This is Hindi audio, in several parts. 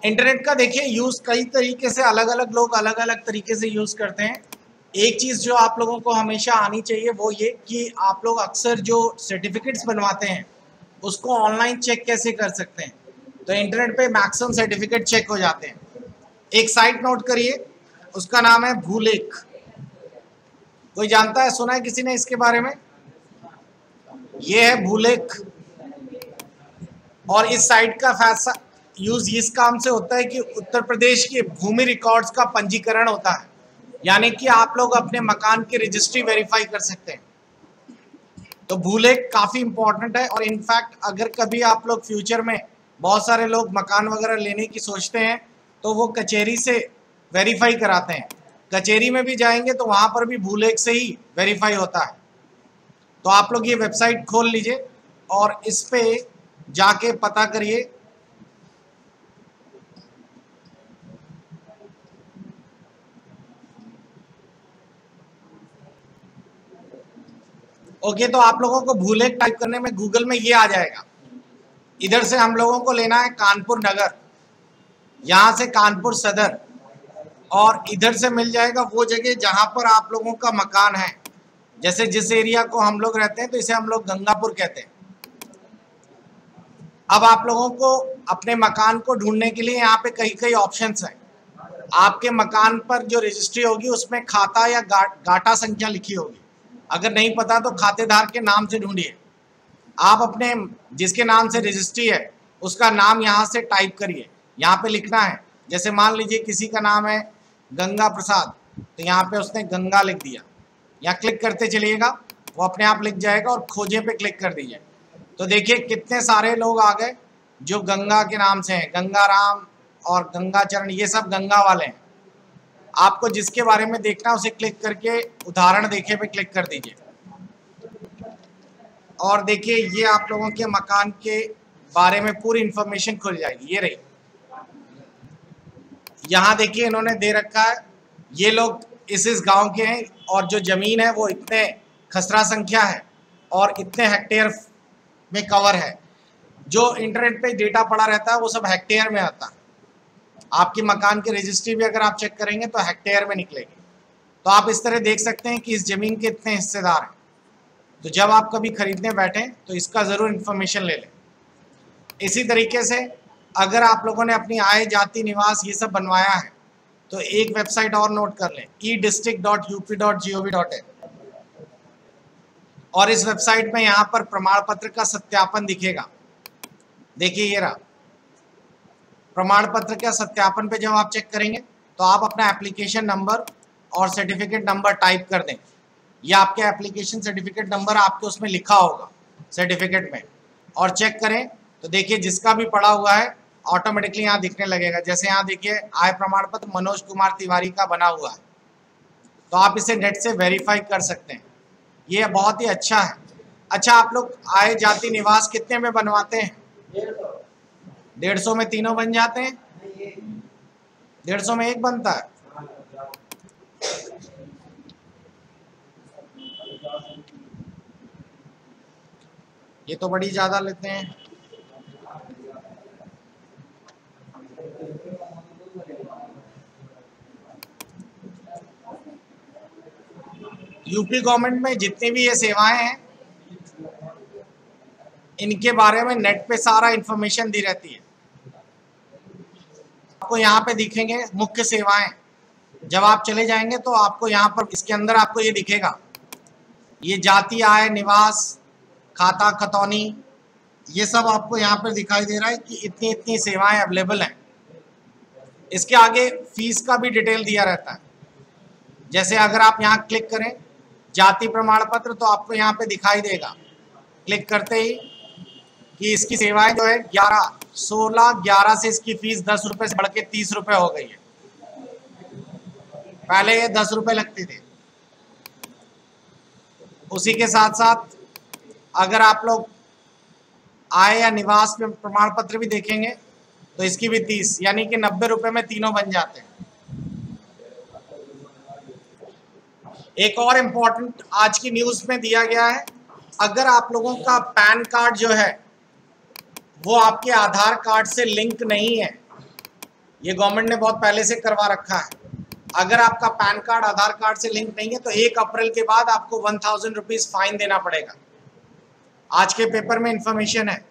इंटरनेट का देखिए यूज़ कई तरीके से अलग अलग लोग अलग अलग तरीके से यूज़ करते हैं। एक चीज़ जो आप लोगों को हमेशा आनी चाहिए वो ये कि आप लोग अक्सर जो सर्टिफिकेट्स बनवाते हैं उसको ऑनलाइन चेक कैसे कर सकते हैं। तो इंटरनेट पे मैक्सिमम सर्टिफिकेट चेक हो जाते हैं। एक साइट नोट करिए, उसका नाम है भूलेख। कोई जानता है, सुना है किसी ने इसके बारे में? ये है भूलेख। और इस साइट का फैसला यूज इस काम से होता है कि उत्तर प्रदेश के भूमि रिकॉर्ड्स का पंजीकरण होता है, यानी कि आप लोग अपने मकान की रजिस्ट्री वेरीफाई कर सकते हैं। तो भूलेख काफ़ी इंपॉर्टेंट है। और इनफैक्ट अगर कभी आप लोग फ्यूचर में बहुत सारे लोग मकान वगैरह लेने की सोचते हैं तो वो कचहरी से वेरीफाई कराते हैं। कचहरी में भी जाएंगे तो वहाँ पर भी भूलेख से ही वेरीफाई होता है। तो आप लोग ये वेबसाइट खोल लीजिए और इस पे जाके पता करिए। ओके, तो आप लोगों को भूलेख टाइप करने में गूगल में ये आ जाएगा। इधर से हम लोगों को लेना है कानपुर नगर, यहाँ से कानपुर सदर, और इधर से मिल जाएगा वो जगह जहाँ पर आप लोगों का मकान है। जैसे जिस एरिया को हम लोग रहते हैं तो इसे हम लोग गंगापुर कहते हैं। अब आप लोगों को अपने मकान को ढूंढने के लिए यहाँ पे कई कई ऑप्शंस हैं। आपके मकान पर जो रजिस्ट्री होगी उसमें खाता या गाटा संख्या लिखी होगी। अगर नहीं पता तो खातेदार के नाम से ढूंढिए। आप अपने जिसके नाम से रजिस्ट्री है उसका नाम यहाँ से टाइप करिए, यहाँ पे लिखना है। जैसे मान लीजिए किसी का नाम है गंगा प्रसाद, तो यहाँ पे उसने गंगा लिख दिया। यहाँ क्लिक करते चलिएगा, वो अपने आप लिख जाएगा और खोजे पे क्लिक कर दीजिए। तो देखिए कितने सारे लोग आ गए जो गंगा के नाम से हैं। गंगा राम और गंगा चरण, ये सब गंगा वाले हैं। आपको जिसके बारे में देखना है उसे क्लिक करके उदाहरण देखे पे क्लिक कर दीजिए। और देखिए ये आप लोगों के मकान के बारे में पूरी इंफॉर्मेशन खुल जाएगी। ये रही, यहाँ देखिए इन्होंने दे रखा है ये लोग इस गांव के हैं और जो ज़मीन है वो इतने खसरा संख्या है और इतने हेक्टेयर में कवर है। जो इंटरनेट पे डेटा पड़ा रहता है वो सब हेक्टेयर में आता है। आपकी मकान की रजिस्ट्री भी अगर आप चेक करेंगे तो हेक्टेयर में निकलेगी। तो आप इस तरह देख सकते हैं कि इस ज़मीन के इतने हिस्सेदार हैं। तो जब आप कभी खरीदने बैठें तो इसका ज़रूर इन्फॉर्मेशन ले लें। इसी तरीके से अगर आप लोगों ने अपनी आय, जाति, निवास ये सब बनवाया है तो एक वेबसाइट और नोट कर लें, edistrict.up.gov.in। और इस वेबसाइट में यहाँ पर प्रमाण पत्र का सत्यापन दिखेगा। देखिए ये रहा प्रमाण पत्र का सत्यापन पे जब आप चेक करेंगे तो आप अपना एप्लीकेशन नंबर और सर्टिफिकेट नंबर टाइप कर दें। ये आपके एप्लीकेशन सर्टिफिकेट नंबर आपके उसमें लिखा होगा सर्टिफिकेट में, और चेक करें तो देखिए जिसका भी पड़ा हुआ है ऑटोमेटिकली यहाँ दिखने लगेगा। जैसे यहाँ देखिए आय प्रमाण पत्र मनोज कुमार तिवारी का बना हुआ है, तो आप इसे नेट से वेरीफाई कर सकते हैं। ये बहुत ही अच्छा है। अच्छा, आप लोग आय, जाति, निवास कितने में बनवाते हैं? 150 में तीनों बन जाते हैं? 150 में एक बनता है? ये तो बड़ी ज़्यादा लेते हैं। यूपी गवर्नमेंट में जितनी भी ये सेवाएं हैं इनके बारे में नेट पे सारा इन्फॉर्मेशन दी रहती है। आपको यहाँ पे दिखेंगे मुख्य सेवाएं। जब आप चले जाएंगे तो आपको यहाँ पर इसके अंदर आपको ये दिखेगा, ये जाति, आय, निवास, खाता, खतौनी, ये सब आपको यहाँ पर दिखाई दे रहा है कि इतनी इतनी सेवाएं अवेलेबल हैं। इसके आगे फीस का भी डिटेल दिया रहता है। जैसे अगर आप यहाँ क्लिक करें जाति प्रमाण पत्र तो आपको यहाँ पे दिखाई देगा क्लिक करते ही कि इसकी सेवाएं जो है 11 से इसकी फीस 10 रुपये से बढ़ के 30 रुपये हो गई है। पहले ये 10 रुपये लगती थी। उसी के साथ साथ अगर आप लोग आय या निवास में प्रमाण पत्र भी देखेंगे तो इसकी भी 30, यानी कि 90 रुपये में तीनों बन जाते हैं। एक और इम्पोर्टेंट आज की न्यूज़ में दिया गया है, अगर आप लोगों का पैन कार्ड जो है वो आपके आधार कार्ड से लिंक नहीं है ये गवर्नमेंट ने बहुत पहले से करवा रखा है। अगर आपका पैन कार्ड आधार कार्ड से लिंक नहीं है तो 1 अप्रैल के बाद आपको 1000 रुपीज़ फाइन देना पड़ेगा। आज के पेपर में इंफॉर्मेशन है।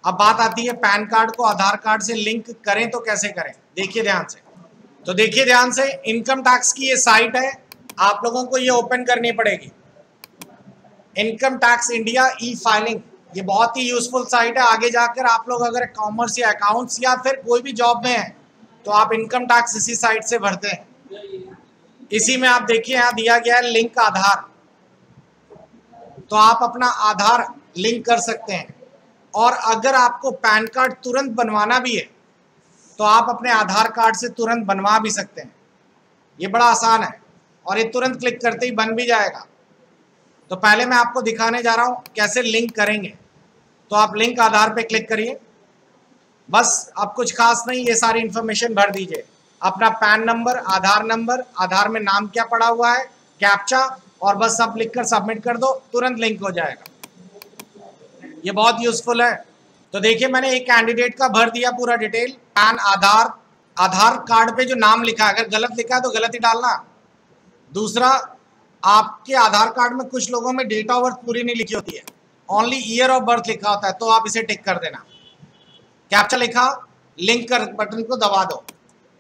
अब बात आती है पैन कार्ड को आधार कार्ड से लिंक करें तो कैसे करें, देखिए ध्यान से। तो देखिए ध्यान से, इनकम टैक्स की ये साइट है, आप लोगों को ये ओपन करनी पड़ेगी। इनकम टैक्स इंडिया ई फाइलिंग, ये बहुत ही यूजफुल साइट है। आगे जाकर आप लोग अगर कॉमर्स या अकाउंट्स या फिर कोई भी जॉब में है तो आप इनकम टैक्स इसी साइट से भरते हैं। इसी में आप देखिए यहाँ दिया गया है लिंक आधार, तो आप अपना आधार लिंक कर सकते हैं। और अगर आपको पैन कार्ड तुरंत बनवाना भी है तो आप अपने आधार कार्ड से तुरंत बनवा भी सकते हैं। ये बड़ा आसान है और ये तुरंत क्लिक करते ही बन भी जाएगा। तो पहले मैं आपको दिखाने जा रहा हूँ कैसे लिंक करेंगे। तो आप लिंक आधार पे क्लिक करिए, बस अब कुछ खास नहीं, ये सारी इन्फॉर्मेशन भर दीजिए। अपना पैन नंबर, आधार में नाम क्या पड़ा हुआ है, कैप्चा, और बस सब लिख कर सबमिट कर दो, तुरंत लिंक हो जाएगा। ये बहुत यूजफुल है। तो देखिए मैंने एक कैंडिडेट का भर दिया पूरा डिटेल, पैन, आधार कार्ड पे जो नाम लिखा है, अगर गलत लिखा है तो गलत ही डालना। दूसरा, आपके आधार कार्ड में कुछ लोगों में डेट ऑफ बर्थ पूरी नहीं लिखी होती है, ओनली ईयर ऑफ बर्थ लिखा होता है, तो आप इसे टिक कर देना। कैप्चा लिखा, लिंक कर बटन को दबा दो।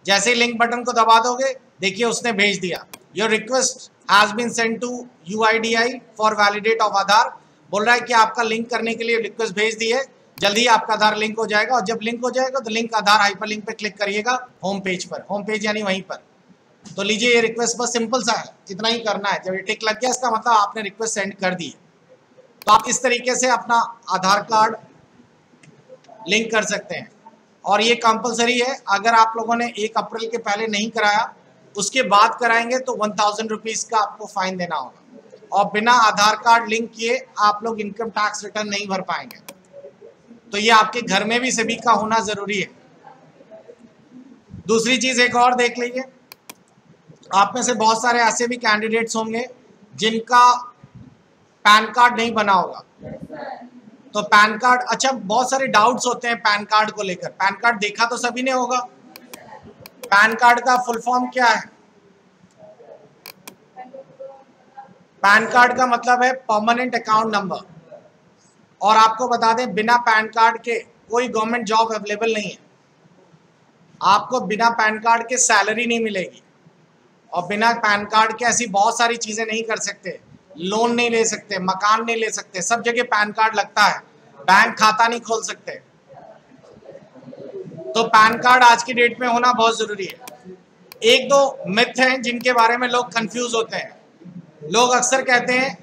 जैसे ही लिंक बटन को दबा दोगे, देखिए उसने भेज दिया, your request has been send to UIDAI for validate of Aadhaar. बोल रहा है कि आपका लिंक करने के लिए रिक्वेस्ट भेज दी है, जल्दी ही आपका आधार लिंक हो जाएगा। और जब लिंक हो जाएगा तो लिंक आधार हाइपर लिंक पे क्लिक करिएगा होम पेज पर, होम पेज यानी वहीं पर। तो लीजिए, ये रिक्वेस्ट बस सिंपल सा है, इतना ही करना है। जब ये टिक लग गया इसका मतलब आपने रिक्वेस्ट सेंड कर दी है। तो आप इस तरीके से अपना आधार कार्ड लिंक कर सकते हैं और ये कंपलसरी है। अगर आप लोगों ने 1 अप्रैल के पहले नहीं कराया, उसके बाद कराएंगे तो 1000 रुपीज़ का आपको फाइन देना होगा। और बिना आधार कार्ड लिंक किए आप लोग इनकम टैक्स रिटर्न नहीं भर पाएंगे। तो ये आपके घर में भी सभी का होना जरूरी है। दूसरी चीज एक और देख लीजिए, आप में से बहुत सारे ऐसे भी कैंडिडेट्स होंगे जिनका पैन कार्ड नहीं बना होगा। तो पैन कार्ड, अच्छा बहुत सारे डाउट्स होते हैं पैन कार्ड को लेकर। पैन कार्ड देखा तो सभी ने होगा। पैन कार्ड का फुल फॉर्म क्या है? पैन कार्ड का मतलब है परमानेंट अकाउंट नंबर। और आपको बता दें, बिना पैन कार्ड के कोई गवर्नमेंट जॉब अवेलेबल नहीं है। आपको बिना पैन कार्ड के सैलरी नहीं मिलेगी और बिना पैन कार्ड के ऐसी बहुत सारी चीज़ें नहीं कर सकते। लोन नहीं ले सकते, मकान नहीं ले सकते, सब जगह पैन कार्ड लगता है। बैंक खाता नहीं खोल सकते। तो पैन कार्ड आज की डेट में होना बहुत ज़रूरी है। एक दो मिथ हैं जिनके बारे में लोग कंफ्यूज होते हैं। लोग अक्सर कहते हैं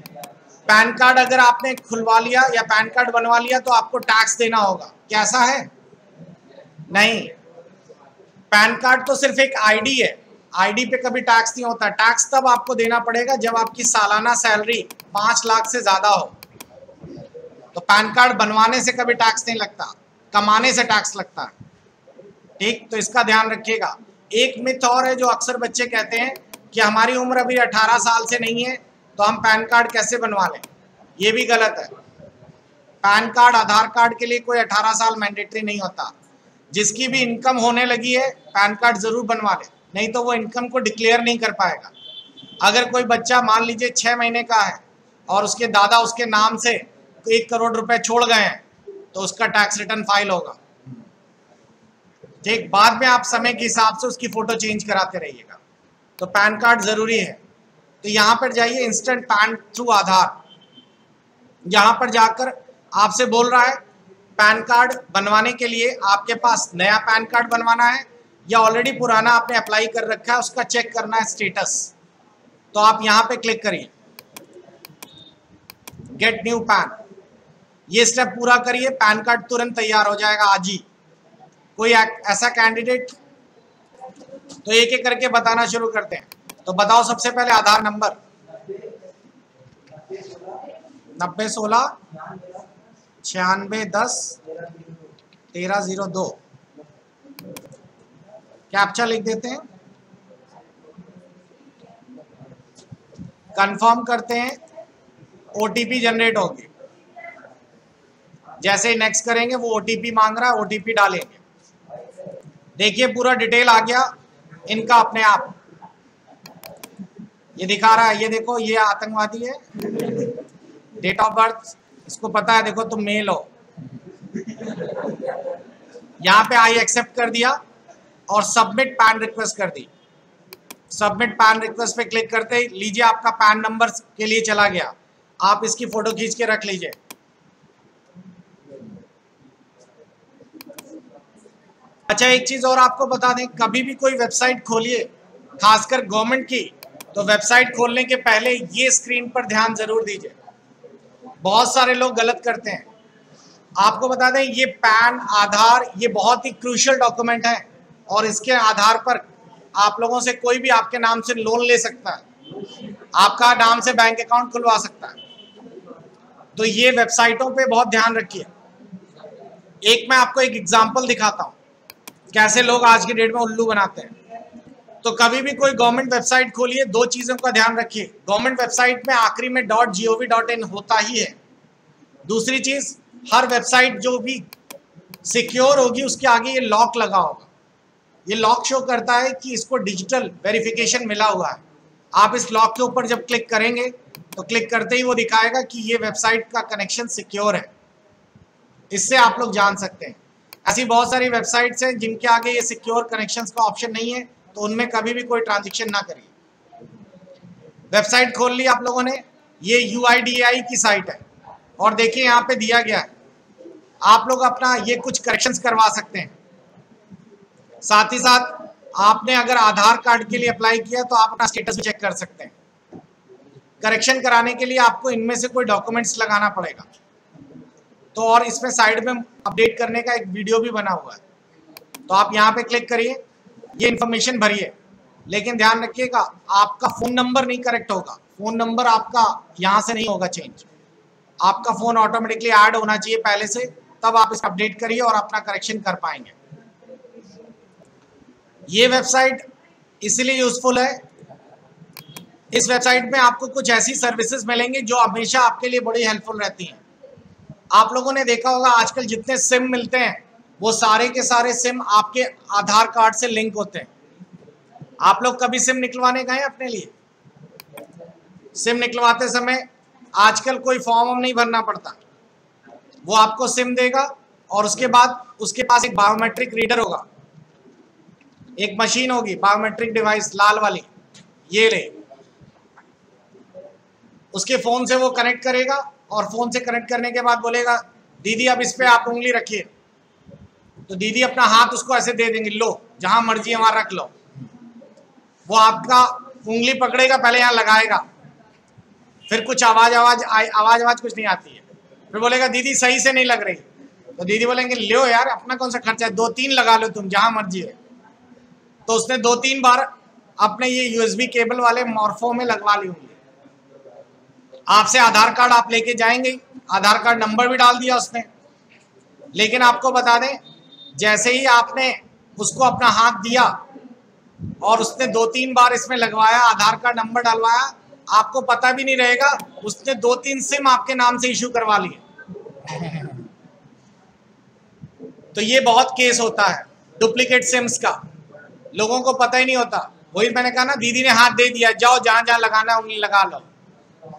पैन कार्ड अगर आपने खुलवा लिया या पैन कार्ड बनवा लिया तो आपको टैक्स देना होगा। क्या ऐसा है? नहीं, पैन कार्ड तो सिर्फ एक आईडी है। आईडी पे कभी टैक्स नहीं होता। टैक्स तब आपको देना पड़ेगा जब आपकी सालाना सैलरी 5 लाख से ज़्यादा हो। तो पैन कार्ड बनवाने से कभी टैक्स नहीं लगता, कमाने से टैक्स लगता है। ठीक, तो इसका ध्यान रखिएगा। एक मिथ और है जो अक्सर बच्चे कहते हैं कि हमारी उम्र अभी 18 साल से नहीं है तो हम पैन कार्ड कैसे बनवा लें। ये भी गलत है। पैन कार्ड, आधार कार्ड के लिए कोई 18 साल मैंडेटरी नहीं होता। जिसकी भी इनकम होने लगी है पैन कार्ड ज़रूर बनवा ले, नहीं तो वो इनकम को डिक्लेयर नहीं कर पाएगा। अगर कोई बच्चा मान लीजिए 6 महीने का है और उसके दादा उसके नाम से 1 करोड़ रुपए छोड़ गए हैं तो उसका टैक्स रिटर्न फाइल होगा। ठीक, बाद में आप समय के हिसाब से उसकी फ़ोटो चेंज कराते रहिएगा। तो पैन कार्ड ज़रूरी है। तो यहाँ पर जाइए, इंस्टेंट पैन थ्रू आधार, यहाँ पर जाकर आपसे बोल रहा है पैन कार्ड बनवाने के लिए आपके पास नया पैन कार्ड बनवाना है या ऑलरेडी पुराना आपने अप्लाई कर रखा है, उसका चेक करना है स्टेटस। तो आप यहाँ पे क्लिक करिए, गेट न्यू पैन। ये स्टेप पूरा करिए, पैन कार्ड तुरंत तैयार हो जाएगा आज ही। कोई ऐसा कैंडिडेट, तो एक एक करके बताना शुरू करते हैं। तो बताओ सबसे पहले आधार नंबर 9016 9610 1302। कैप्चा लिख देते हैं, कंफर्म करते हैं, ओटीपी जनरेट होगी। जैसे ही नेक्स्ट करेंगे वो ओटीपी मांग रहा है, ओटीपी डालेंगे। देखिए पूरा डिटेल आ गया इनका अपने आप, ये दिखा रहा है, ये देखो ये आतंकवादी है, डेट ऑफ बर्थ इसको पता है, देखो तुम मेल हो, यहाँ पे आई एक्सेप्ट कर दिया और सबमिट पैन रिक्वेस्ट कर दी। सबमिट पैन रिक्वेस्ट पे क्लिक करते ही लीजिए आपका पैन नंबर के लिए चला गया, आप इसकी फोटो खींच के रख लीजिए। अच्छा एक चीज और आपको बता दें, कभी भी कोई वेबसाइट खोलिए खासकर गवर्नमेंट की, तो वेबसाइट खोलने के पहले ये स्क्रीन पर ध्यान जरूर दीजिए, बहुत सारे लोग गलत करते हैं। आपको बता दें ये पैन आधार ये बहुत ही क्रूशियल डॉक्यूमेंट है और इसके आधार पर आप लोगों से कोई भी आपके नाम से लोन ले सकता है, आपका नाम से बैंक अकाउंट खुलवा सकता है। तो ये वेबसाइटों पे बहुत ध्यान रखिए। एक मैं आपको एक एग्जांपल दिखाता हूँ कैसे लोग आज की डेट में उल्लू बनाते हैं। तो कभी भी कोई गवर्नमेंट वेबसाइट खोलिए, दो चीज़ों का ध्यान रखिए, गवर्नमेंट वेबसाइट में आखिरी में .gov.in होता ही है। दूसरी चीज़, हर वेबसाइट जो भी सिक्योर होगी उसके आगे ये लॉक लगा होगा, ये लॉक शो करता है कि इसको डिजिटल वेरिफिकेशन मिला हुआ है। आप इस लॉक के ऊपर जब क्लिक करेंगे तो क्लिक करते ही वो दिखाएगा कि ये वेबसाइट का कनेक्शन सिक्योर है। इससे आप लोग जान सकते हैं। ऐसी बहुत सारी वेबसाइट्स हैं जिनके आगे ये सिक्योर कनेक्शंस का ऑप्शन नहीं है, तो उनमें कभी भी कोई ट्रांजेक्शन ना करिए। वेबसाइट खोल ली आप लोगों ने, ये UIDAI की साइट है और देखिए यहाँ पे दिया गया है, आप लोग अपना ये कुछ करेक्शंस करवा सकते हैं। साथ ही साथ आपने अगर आधार कार्ड के लिए अप्लाई किया तो आप अपना स्टेटस भी चेक कर सकते हैं। करेक्शन कराने के लिए आपको इनमें से कोई डॉक्यूमेंट्स लगाना पड़ेगा, तो और इसमें साइड में अपडेट करने का एक वीडियो भी बना हुआ है, तो आप यहाँ पे क्लिक करिए, ये इन्फॉर्मेशन भरिए, लेकिन ध्यान रखिएगा आपका फ़ोन नंबर नहीं करेक्ट होगा, फ़ोन नंबर आपका यहाँ से नहीं होगा चेंज, आपका फ़ोन ऑटोमेटिकली ऐड होना चाहिए पहले से, तब आप इसका अपडेट करिए और अपना करेक्शन कर पाएंगे। ये वेबसाइट इसलिए यूजफुल है, इस वेबसाइट में आपको कुछ ऐसी सर्विसेज मिलेंगी जो हमेशा आपके लिए बड़ी हेल्पफुल रहती हैं। आप लोगों ने देखा होगा आजकल जितने सिम मिलते हैं वो सारे के सारे सिम आपके आधार कार्ड से लिंक होते हैं। आप लोग कभी सिम निकलवाने गए अपने लिए? सिम निकलवाते समय आजकल कोई फॉर्म नहीं भरना पड़ता, वो आपको सिम देगा और उसके बाद उसके पास एक बायोमेट्रिक रीडर होगा, एक मशीन होगी बायोमेट्रिक डिवाइस लाल वाली, ये ले, उसके फ़ोन से वो कनेक्ट करेगा और फ़ोन से कनेक्ट करने के बाद बोलेगा दीदी अब इस पर आप उंगली रखिए, तो दीदी अपना हाथ उसको ऐसे दे देंगे, लो जहाँ मर्जी वहाँ रख लो। वो आपका उंगली पकड़ेगा, पहले यहाँ लगाएगा, फिर कुछ आवाज़ कुछ नहीं आती है, फिर बोलेगा दीदी सही से नहीं लग रही, तो दीदी बोलेंगे लो यार अपना कौन सा खर्चा है, 2-3 लगा लो तुम जहाँ मर्जी है। तो उसने 2-3 बार अपने ये USB केबल वाले मॉर्फो में लगवा ली होंगी। आपसे आधार कार्ड आप लेके जाएंगे, आधार कार्ड नंबर भी डाल दिया उसने, लेकिन आपको बता दें जैसे ही आपने उसको अपना हाथ दिया और उसने 2-3 बार इसमें लगवाया, आधार कार्ड नंबर डलवाया, आपको पता भी नहीं रहेगा उसने 2-3 सिम आपके नाम से इशू करवा लिए। तो ये बहुत केस होता है डुप्लीकेट सिम्स का, लोगों को पता ही नहीं होता। वही मैंने कहा ना, दीदी ने हाथ दे दिया, जाओ जहाँ जहाँ लगाना उंगली लगा लो।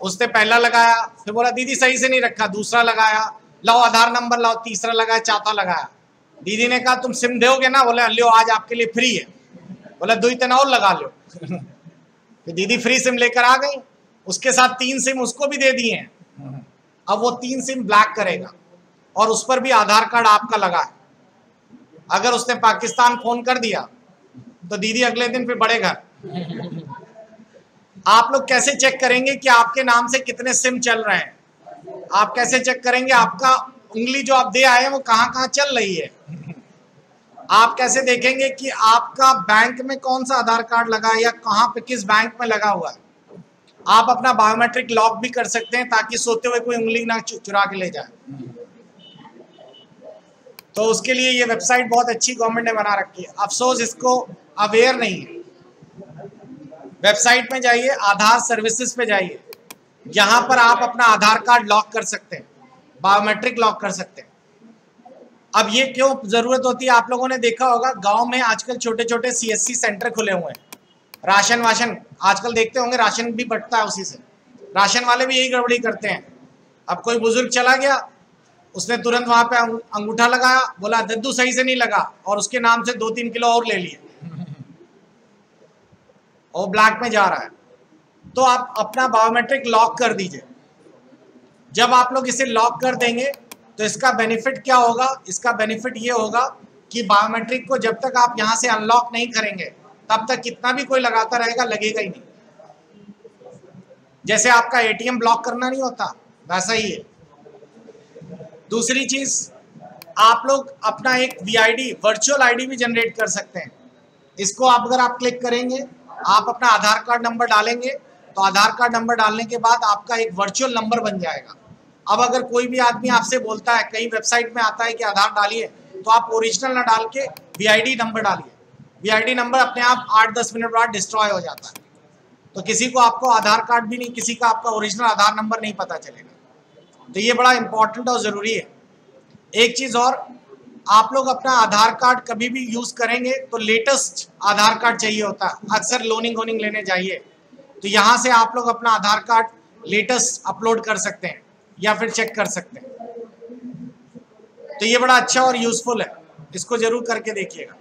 उसने पहला लगाया, फिर बोला दीदी सही से नहीं रखा, दूसरा लगाया, लाओ आधार नंबर लाओ, तीसरा लगाया, चौथा लगाया। दीदी ने कहा तुम सिम दोगे ना, बोले लो आज आपके लिए फ्री है, बोला 2 तना और लगा लो। तो दीदी फ्री सिम लेकर आ गई, उसके साथ 3 सिम उसको भी दे दिए हैं। अब वो 3 सिम ब्लैक करेगा और उस पर भी आधार कार्ड आपका लगा है। अगर उसने पाकिस्तान फोन कर दिया तो दीदी अगले दिन फिर बड़े घर। आप लोग कैसे चेक करेंगे कि आपके नाम से कितने सिम चल रहे हैं? आप कैसे चेक करेंगे आपका उंगली जो आप दे आए हैं वो कहाँ कहाँ चल रही है? आप कैसे देखेंगे कि आपका बैंक में कौन सा आधार कार्ड लगा है या कहाँ पे किस बैंक में लगा हुआ है? आप अपना बायोमेट्रिक लॉक भी कर सकते हैं ताकि सोते हुए कोई उंगली ना चुरा के ले जाए। तो उसके लिए ये वेबसाइट बहुत अच्छी गवर्नमेंट ने बना रखी है, अफसोस इसको अवेयर नहीं है। वेबसाइट में जाइए, आधार सर्विसेज पे जाइए, यहाँ पर आप अपना आधार कार्ड लॉक कर सकते हैं, बायोमेट्रिक लॉक कर सकते हैं। अब ये क्यों ज़रूरत होती है, आप लोगों ने देखा होगा गांव में आजकल छोटे छोटे CSC सेंटर खुले हुए हैं। राशन वाशन आजकल देखते होंगे, राशन भी बंटता है उसी से। राशन वाले भी यही गड़बड़ी करते हैं। अब कोई बुजुर्ग चला गया, उसने तुरंत वहां पे अंगूठा लगाया, बोला दद्दू सही से नहीं लगा, और उसके नाम से 2-3 किलो और ले लिए और ब्लैक में जा रहा है। तो आप अपना बायोमेट्रिक लॉक कर दीजिए। जब आप लोग इसे लॉक कर देंगे तो इसका बेनिफिट क्या होगा, इसका बेनिफिट ये होगा कि बायोमेट्रिक को जब तक आप यहाँ से अनलॉक नहीं करेंगे तब तक कितना भी कोई लगाता रहेगा, लगेगा ही नहीं। जैसे आपका ATM ब्लॉक करना नहीं होता, वैसा ही है। दूसरी चीज, आप लोग अपना एक VID वर्चुअल ID भी जनरेट कर सकते हैं। इसको अगर आप क्लिक करेंगे, आप अपना आधार कार्ड नंबर डालेंगे, तो आधार कार्ड नंबर डालने के बाद आपका एक वर्चुअल नंबर बन जाएगा। अब अगर कोई भी आदमी आपसे बोलता है, कई वेबसाइट में आता है कि आधार डालिए, तो आप ओरिजिनल ना डाल के VID नंबर डालिए। VID नंबर अपने आप 8-10 मिनट बाद डिस्ट्रॉय हो जाता है, तो किसी को आपको आधार कार्ड भी नहीं, किसी का आपका ओरिजिनल आधार नंबर नहीं पता चलेगा। तो ये बड़ा इंपॉर्टेंट और ज़रूरी है। एक चीज़ और, आप लोग अपना आधार कार्ड कभी भी यूज़ करेंगे तो लेटेस्ट आधार कार्ड चाहिए होता है। अक्सर लोनिंग वोनिंग लेने जाइए तो यहाँ से आप लोग अपना आधार कार्ड लेटेस्ट अपलोड कर सकते हैं या फिर चेक कर सकते हैं। तो ये बड़ा अच्छा और यूज़फुल है, इसको ज़रूर करके देखिएगा।